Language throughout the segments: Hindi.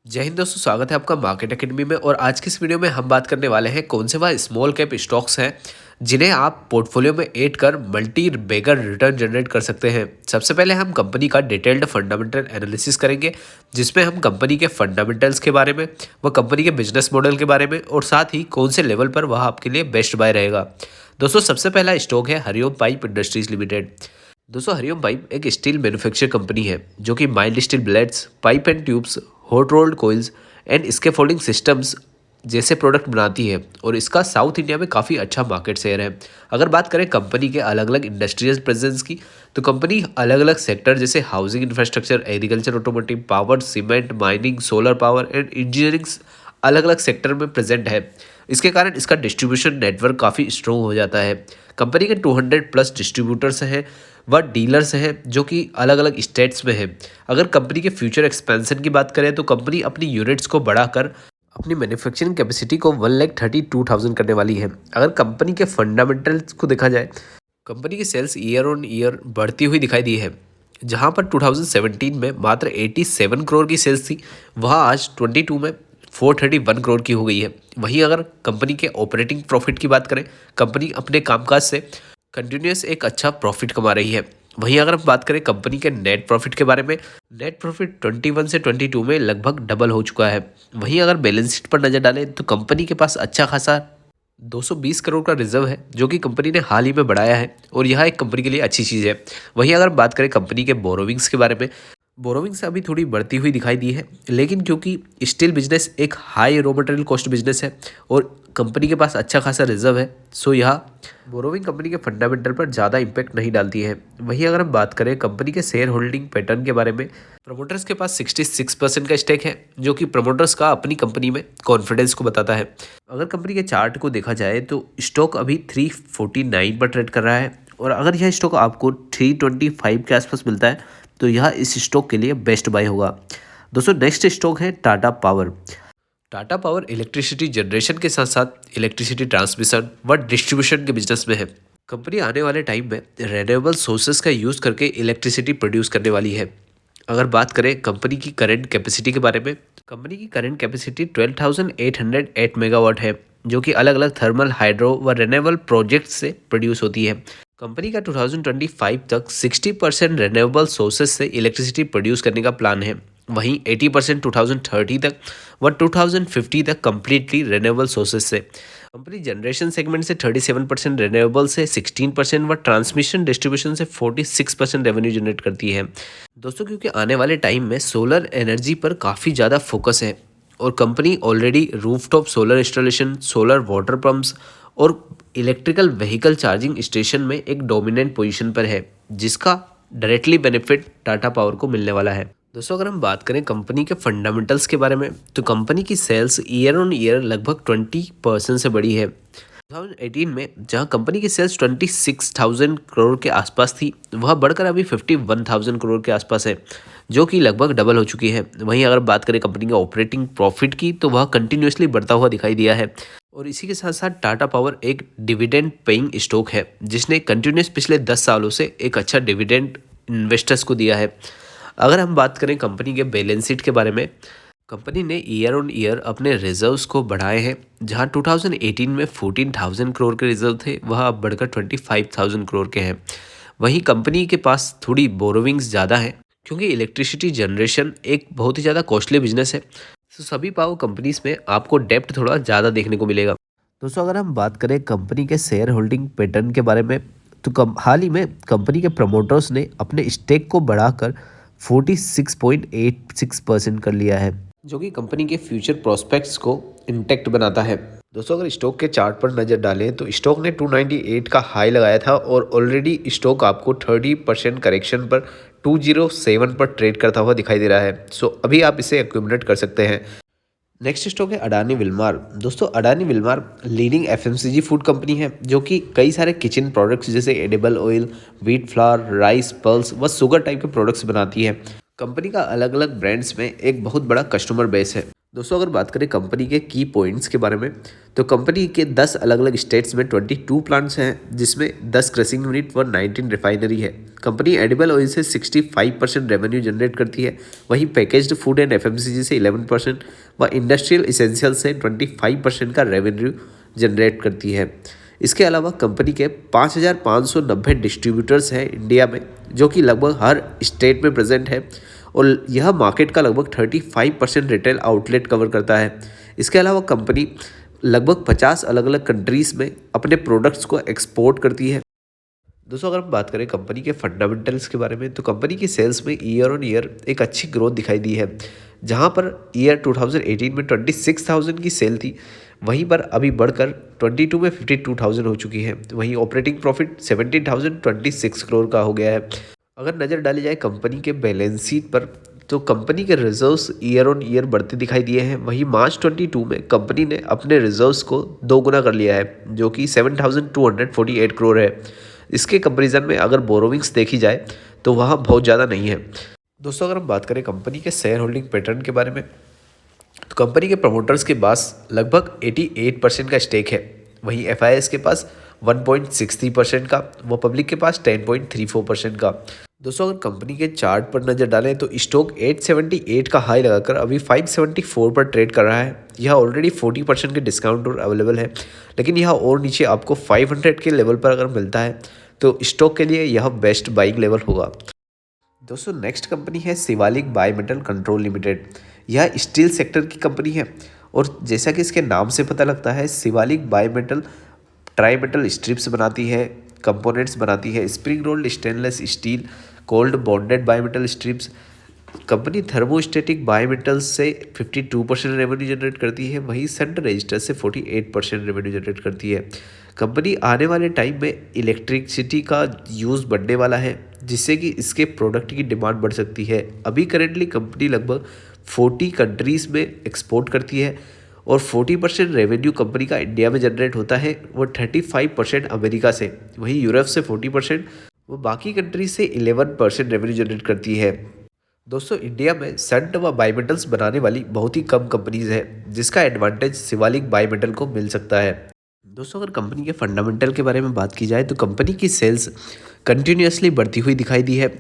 जय हिंद दोस्तों, स्वागत है आपका मार्केट एकेडमी में। और आज की इस वीडियो में हम बात करने वाले हैं कौन से वह स्मॉल कैप स्टॉक्स हैं जिन्हें आप पोर्टफोलियो में ऐड कर मल्टी बेगर रिटर्न जनरेट कर सकते हैं। सबसे पहले हम कंपनी का डिटेल्ड फंडामेंटल एनालिसिस करेंगे, जिसमें हम कंपनी के फंडामेंटल्स के बारे में, वह कंपनी के बिजनेस मॉडल के बारे में और साथ ही कौन से लेवल पर वह आपके लिए बेस्ट बाय रहेगा। दोस्तों, सबसे पहला स्टॉक है हरिओम पाइप इंडस्ट्रीज लिमिटेड। दोस्तों, हरिओम पाइप एक स्टील मैन्युफैक्चर कंपनी है जो कि mild steel blades, pipe and tubes, hot rolled coils and scaffolding systems जैसे प्रोडक्ट बनाती है और इसका साउथ इंडिया में काफ़ी अच्छा मार्केट शेयर है। अगर बात करें कंपनी के अलग अलग इंडस्ट्रियल प्रेजेंस की, तो कंपनी अलग अलग सेक्टर जैसे housing infrastructure, agriculture, automotive, power, cement, mining, solar power and engineering अलग अलग सेक्टर में प्रेजेंट है। इसके कारण इसका डिस्ट्रीब्यूशन नेटवर्क काफ़ी स्ट्रॉन्ग हो जाता है। कंपनी के 200 प्लस डिस्ट्रीब्यूटर्स हैं व डीलर्स हैं जो कि अलग अलग स्टेट्स में हैं। अगर कंपनी के फ्यूचर एक्सपेंशन की बात करें तो कंपनी अपनी यूनिट्स को बढ़ाकर अपनी मैन्युफैक्चरिंग कैपेसिटी को 1,32,000 करने वाली है। अगर कंपनी के फंडामेंटल्स को देखा जाए, कंपनी की सेल्स ईयर ऑन ईयर बढ़ती हुई दिखाई दी है। जहां पर 2017 में मात्र 87 करोड़ की सेल्स थी, वह आज 22 में 431 करोड़ की हो गई है। वहीं अगर कंपनी के ऑपरेटिंग प्रॉफिट की बात करें, कंपनी अपने कामकाज से कंटिन्यूस एक अच्छा प्रॉफिट कमा रही है। वहीं अगर हम बात करें कंपनी के नेट प्रॉफिट के बारे में, नेट प्रॉफिट 21 से 22 में लगभग डबल हो चुका है। वहीं अगर बैलेंस शीट पर नजर डालें तो कंपनी के पास अच्छा खासा 220 करोड़ का रिजर्व है जो कि कंपनी ने हाल ही में बढ़ाया है और यह एक कंपनी के लिए अच्छी चीज़ है। वहीं अगर बात करें कंपनी के बोरोविंग्स के बारे में, बोरोविंग्स अभी थोड़ी बढ़ती हुई दिखाई दी है, लेकिन क्योंकि स्टील बिजनेस एक high raw material cost business है और कंपनी के पास अच्छा खासा रिजर्व है, सो यह बोरोविंग कंपनी के फंडामेंटल पर ज़्यादा इंपैक्ट नहीं डालती है। वहीं अगर हम बात करें कंपनी के शेयर होल्डिंग पैटर्न के बारे में, प्रमोटर्स के पास 66% का स्टेक है जो कि प्रमोटर्स का अपनी कंपनी में कॉन्फिडेंस को बताता है। अगर कंपनी के चार्ट को देखा जाए तो स्टॉक अभी 349 पर ट्रेड कर रहा है और अगर यह स्टॉक आपको 325 के आसपास मिलता है तो यह इस स्टॉक के लिए बेस्ट बाय होगा। दोस्तों, नेक्स्ट स्टॉक है Tata power. Tata power electricity generation के साथ साथ इलेक्ट्रिसिटी ट्रांसमिशन व डिस्ट्रीब्यूशन के बिजनेस में है। कंपनी आने वाले टाइम में रेन्यूएबल सोर्सेज का यूज़ करके इलेक्ट्रिसिटी प्रोड्यूस करने वाली है। अगर बात करें कंपनी की करंट कैपेसिटी के बारे में, कंपनी की करंट कैपेसिटी 12,808 मेगावाट है जो कि अलग अलग थर्मल, हाइड्रो व रेन्यूएबल प्रोजेक्ट से प्रोड्यूस होती है। कंपनी का 2025 तक 60% रेन्यूएबल सोर्सेज से इलेक्ट्रिसिटी प्रोड्यूस करने का प्लान है। वहीं 80% 2030 तक व 2050 तक कम्प्लीटली रेन्यूएबल सोर्सेज से। कंपनी जनरेशन सेगमेंट से 37%, रेन्यूएबल से 16% व ट्रांसमिशन डिस्ट्रीब्यूशन से 46% रेवेन्यू जनरेट करती है। दोस्तों, क्योंकि आने वाले टाइम में सोलर एनर्जी पर काफ़ी ज़्यादा फोकस है और company already rooftop solar installation, solar water pumps और इलेक्ट्रिकल व्हीकल चार्जिंग स्टेशन में एक डोमिनेंट पोजीशन पर है, जिसका डायरेक्टली बेनिफिट टाटा पावर को मिलने वाला है। दोस्तों, अगर हम बात करें कंपनी के फंडामेंटल्स के बारे में, तो कंपनी की सेल्स ईयर ऑन ईयर लगभग 20% से बढ़ी है। 2018 में जहां कंपनी की सेल्स 26,000 करोड़ के आसपास थी, वह बढ़कर अभी 51,000 करोड़ के आसपास है, जो कि लगभग डबल हो चुकी है। वहीं अगर बात करें कंपनी के ऑपरेटिंग प्रॉफिट की, तो वह कंटिन्यूसली बढ़ता हुआ दिखाई दिया है। और इसी के साथ साथ टाटा पावर एक डिविडेंड पेइंग स्टॉक है जिसने कंटिन्यूस पिछले 10 सालों से एक अच्छा डिविडेंड इन्वेस्टर्स को दिया है। अगर हम बात करें कंपनी के बैलेंस शीट के बारे में, कंपनी ने ईयर ऑन ईयर अपने रिजर्व्स को बढ़ाए हैं। जहां 2018 में 14,000 करोड़ के रिजर्व थे, वह अब बढ़कर 25,000 करोड़ के हैं। वहीं कंपनी के पास थोड़ी बोरोविंग्स ज़्यादा हैं क्योंकि इलेक्ट्रिसिटी जनरेशन एक बहुत ही ज़्यादा कॉस्टली बिजनेस है, तो सभी पावर कंपनीज में आपको डेप्ट थोड़ा ज़्यादा देखने को मिलेगा। दोस्तों, अगर हम बात करें कंपनी के शेयर होल्डिंग पैटर्न के बारे में, तो हाल ही में कंपनी के प्रमोटर्स ने अपने स्टेक को बढ़ाकर 46.86% कर लिया है, जो कि कंपनी के फ्यूचर प्रोस्पेक्ट्स को इंटैक्ट बनाता है। दोस्तों, अगर स्टॉक के चार्ट पर नज़र डालें तो स्टॉक ने 298 का हाई लगाया था और ऑलरेडी स्टॉक आपको 30% करेक्शन पर 207 पर ट्रेड करता हुआ दिखाई दे रहा है। सो अभी आप इसे एक्यूमुलेट कर सकते हैं। नेक्स्ट स्टॉक है अडानी विल्मार। दोस्तों, Adani Wilmar leading FMCG food company है जो कि कई सारे किचन प्रोडक्ट्स जैसे edible oil, wheat flour, rice, pulse व शुगर टाइप के प्रोडक्ट्स बनाती है। कंपनी का अलग अलग ब्रांड्स में एक बहुत बड़ा कस्टमर बेस है। दोस्तों अगर बात करें कंपनी के की पॉइंट्स के बारे में, तो कंपनी के 10 अलग अलग स्टेट्स में 22 प्लांट्स हैं, जिसमें 10 क्रशिंग यूनिट व 19 रिफाइनरी है। कंपनी एडिबल ऑयल से 65% रेवेन्यू जनरेट करती है, वहीं पैकेज्ड फूड एंड एफएमसीजी से 11% व इंडस्ट्रियल इसेंशियल से 25% का रेवेन्यू जनरेट करती है। इसके अलावा कंपनी के 5,590 डिस्ट्रीब्यूटर्स हैं इंडिया में, जो कि लगभग हर स्टेट में प्रेजेंट है, और यह मार्केट का लगभग 35% रिटेल आउटलेट कवर करता है। इसके अलावा कंपनी लगभग 50 अलग अलग कंट्रीज़ में अपने प्रोडक्ट्स को एक्सपोर्ट करती है। दोस्तों अगर हम बात करें कंपनी के फंडामेंटल्स के बारे में, तो कंपनी की सेल्स में ईयर ऑन ईयर एक अच्छी ग्रोथ दिखाई दी है। जहां पर ईयर 2018 में 26,000 की सेल थी, वहीं पर अभी बढ़कर 22 में 52,000 हो चुकी है। वहीं ऑपरेटिंग प्रॉफिट 17,026 करोड़ का हो गया है। अगर नज़र डाली जाए कंपनी के बैलेंस शीट पर, तो कंपनी के रिजर्व्स ईयर ऑन ईयर बढ़ते दिखाई दिए हैं। वहीं मार्च 22 में कंपनी ने अपने रिजर्व्स को 2 गुना कर लिया है, जो कि 7,248 करोड़ है। इसके कंपेरिजन में अगर बोरोविंग्स देखी जाए तो वहाँ बहुत ज़्यादा नहीं है। दोस्तों अगर हम बात करें कंपनी के शेयर होल्डिंग पैटर्न के बारे में, तो कंपनी के प्रमोटर्स के पास लगभग 88% का स्टेक है। वहीं एफआईएस के पास 1.63% का, व पब्लिक के पास 10.34% का। दोस्तों अगर कंपनी के चार्ट पर नज़र डालें तो स्टॉक 878 का हाई लगाकर अभी 574 पर ट्रेड कर रहा है। यह ऑलरेडी 40% के डिस्काउंट और अवेलेबल है, लेकिन यह और नीचे आपको 500 के लेवल पर अगर मिलता है तो स्टॉक के लिए यह बेस्ट बाइंग लेवल होगा। दोस्तों नेक्स्ट कंपनी है शिवालिक बायोमेटल कंट्रोल लिमिटेड। यह स्टील सेक्टर की कंपनी है, और जैसा कि इसके नाम से पता लगता है, Shivalik bimetal tri metal strips बनाती है, कंपोनेंट्स बनाती है, spring rolled stainless steel, cold bonded bimetal strips. Company thermostatic bimetals से 52% रेवेन्यू जनरेट करती है, वहीं सेंट रजिस्टर से 48% रेवेन्यू जनरेट करती है। कंपनी आने वाले टाइम में इलेक्ट्रिसिटी का यूज़ बढ़ने वाला है, जिससे कि इसके प्रोडक्ट की डिमांड बढ़ सकती है। अभी करेंटली कंपनी लगभग 40 कंट्रीज़ में एक्सपोर्ट करती है, और 40% रेवेन्यू कंपनी का इंडिया में जनरेट होता है, वो 35% अमेरिका से, वहीं यूरोप से 40%, वो बाकी कंट्री से 11% रेवेन्यू जनरेट करती है। दोस्तों इंडिया में संट व बायोमेटल्स बनाने वाली बहुत ही कम कंपनीज है, जिसका एडवांटेज शिवालिक बायोमेटल को मिल सकता है। दोस्तों अगर कंपनी के फंडामेंटल के बारे में बात की जाए, तो कंपनी की सेल्स कंटिन्यूसली बढ़ती हुई दिखाई दी है,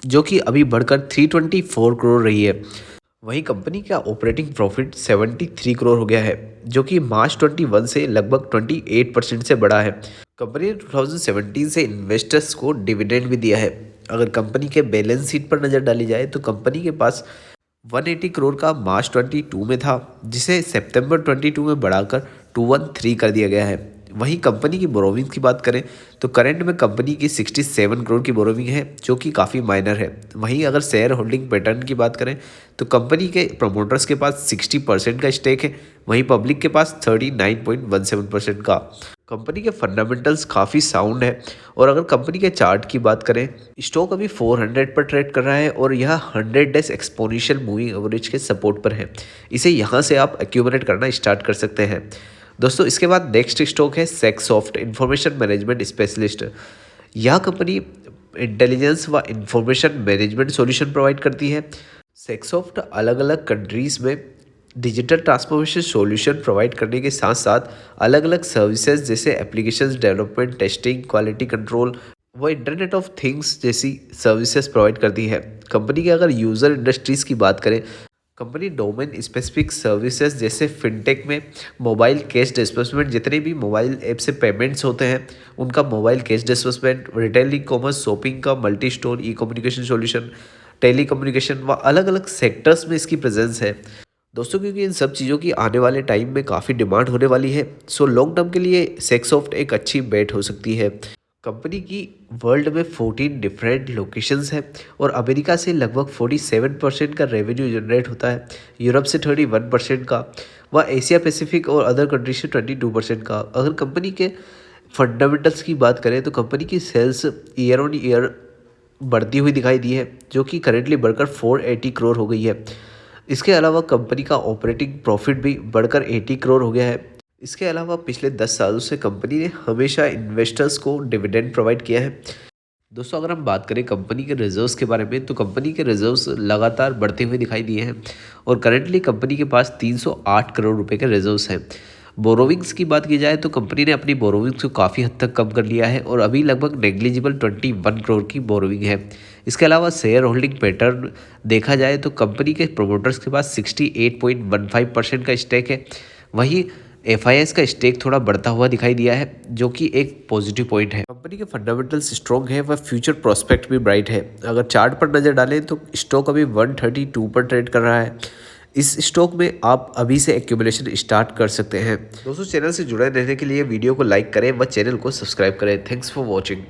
जो कि अभी बढ़कर 324 करोड़ रही है। वहीं कंपनी का ऑपरेटिंग प्रॉफिट 73 करोड़ हो गया है, जो कि मार्च 21 से लगभग 28% से बढ़ा है। कंपनी ने 2017 से इन्वेस्टर्स को डिविडेंड भी दिया है। अगर कंपनी के बैलेंस शीट पर नज़र डाली जाए, तो कंपनी के पास 180 करोड़ का मार्च 22 में था, जिसे सितंबर 22 में बढ़ाकर 213 कर दिया गया है। वहीं कंपनी की बोरोविंग की बात करें, तो करंट में कंपनी की 67 करोड़ की बोरोविंग है, जो कि काफ़ी माइनर है। वहीं अगर शेयर होल्डिंग पैटर्न की बात करें, तो कंपनी के प्रमोटर्स के पास 60% का स्टेक है, वहीं पब्लिक के पास 39.17% का। कंपनी के फंडामेंटल्स काफ़ी साउंड है, और अगर कंपनी के चार्ट की बात करें, स्टॉक अभी 400 पर ट्रेड कर रहा है, और यह 100 डेज एक्सपोनेंशियल मूविंग एवरेज के सपोर्ट पर है। इसे यहाँ से आप एक्यूमुलेट करना स्टार्ट कर सकते हैं। दोस्तों इसके बाद नेक्स्ट स्टॉक है सेक्सॉफ्ट इंफॉर्मेशन मैनेजमेंट स्पेशलिस्ट। यह कंपनी इंटेलिजेंस व इंफॉर्मेशन मैनेजमेंट सॉल्यूशन प्रोवाइड करती है। सेक्सॉफ्ट अलग अलग कंट्रीज़ में डिजिटल ट्रांसफॉर्मेशन सॉल्यूशन प्रोवाइड करने के साथ साथ अलग अलग सर्विसेज जैसे applications development, testing, quality control व इंटरनेट ऑफ थिंग्स जैसी सर्विसेज प्रोवाइड करती है। कंपनी के अगर यूज़र इंडस्ट्रीज़ की बात करें, कंपनी डोमेन स्पेसिफिक सर्विसेज जैसे फिनटेक में मोबाइल कैश डिस्बर्समेंट, जितने भी मोबाइल ऐप से पेमेंट्स होते हैं उनका mobile cash disbursement, retail e commerce, shopping का, मल्टी स्टोर, ई कम्युनिकेशन सॉल्यूशन, टेली कम्युनिकेशन व अलग अलग सेक्टर्स में इसकी प्रेजेंस है। दोस्तों क्योंकि इन सब चीज़ों की आने वाले टाइम में काफ़ी डिमांड होने वाली है, सो लॉन्ग टर्म के लिए सेक्सॉफ्ट एक अच्छी बेट हो सकती है। कंपनी की वर्ल्ड में 14 डिफरेंट लोकेशंस हैं, और अमेरिका से लगभग 47% का रेवेन्यू जनरेट होता है, यूरोप से 31% का, व एशिया पैसिफिक और अदर कंट्री से 22% का। अगर कंपनी के फंडामेंटल्स की बात करें, तो कंपनी की सेल्स ईयर ऑन ईयर बढ़ती हुई दिखाई दी है, जो कि करेंटली बढ़कर 480 करोड़ हो गई है। इसके अलावा कंपनी का ऑपरेटिंग प्रॉफिट भी बढ़कर 80 करोड़ हो गया है। इसके अलावा पिछले 10 सालों से कंपनी ने हमेशा इन्वेस्टर्स को डिविडेंड प्रोवाइड किया है। दोस्तों अगर हम बात करें कंपनी के रिजर्व्स के बारे में, तो कंपनी के रिजर्व्स लगातार बढ़ते हुए दिखाई दिए हैं और करंटली कंपनी के पास 308 करोड़ रुपए के रिजर्व्स हैं। बोरोविंग्स की बात की जाए तो कंपनी ने अपनी बोरोविंग्स को काफ़ी हद तक कम कर लिया है और अभी लगभग नेग्लिजिबल 21 करोड़ की बोरोविंग है। इसके अलावा शेयर होल्डिंग पैटर्न देखा जाए तो कंपनी के प्रोमोटर्स के पास 68.15% का स्टेक है। वहीं एफआईएस का स्टेक थोड़ा बढ़ता हुआ दिखाई दिया है, जो कि एक पॉजिटिव पॉइंट है। कंपनी के फंडामेंटल्स स्ट्रॉन्ग है व फ्यूचर प्रोस्पेक्ट भी ब्राइट है। अगर चार्ट पर नजर डालें तो स्टॉक अभी 132 पर ट्रेड कर रहा है। इस स्टॉक में आप अभी से एक्यूमुलेशन स्टार्ट कर सकते हैं। दोस्तों चैनल से जुड़े रहने के लिए वीडियो को लाइक करें व चैनल को सब्सक्राइब करें। Thanks for watching.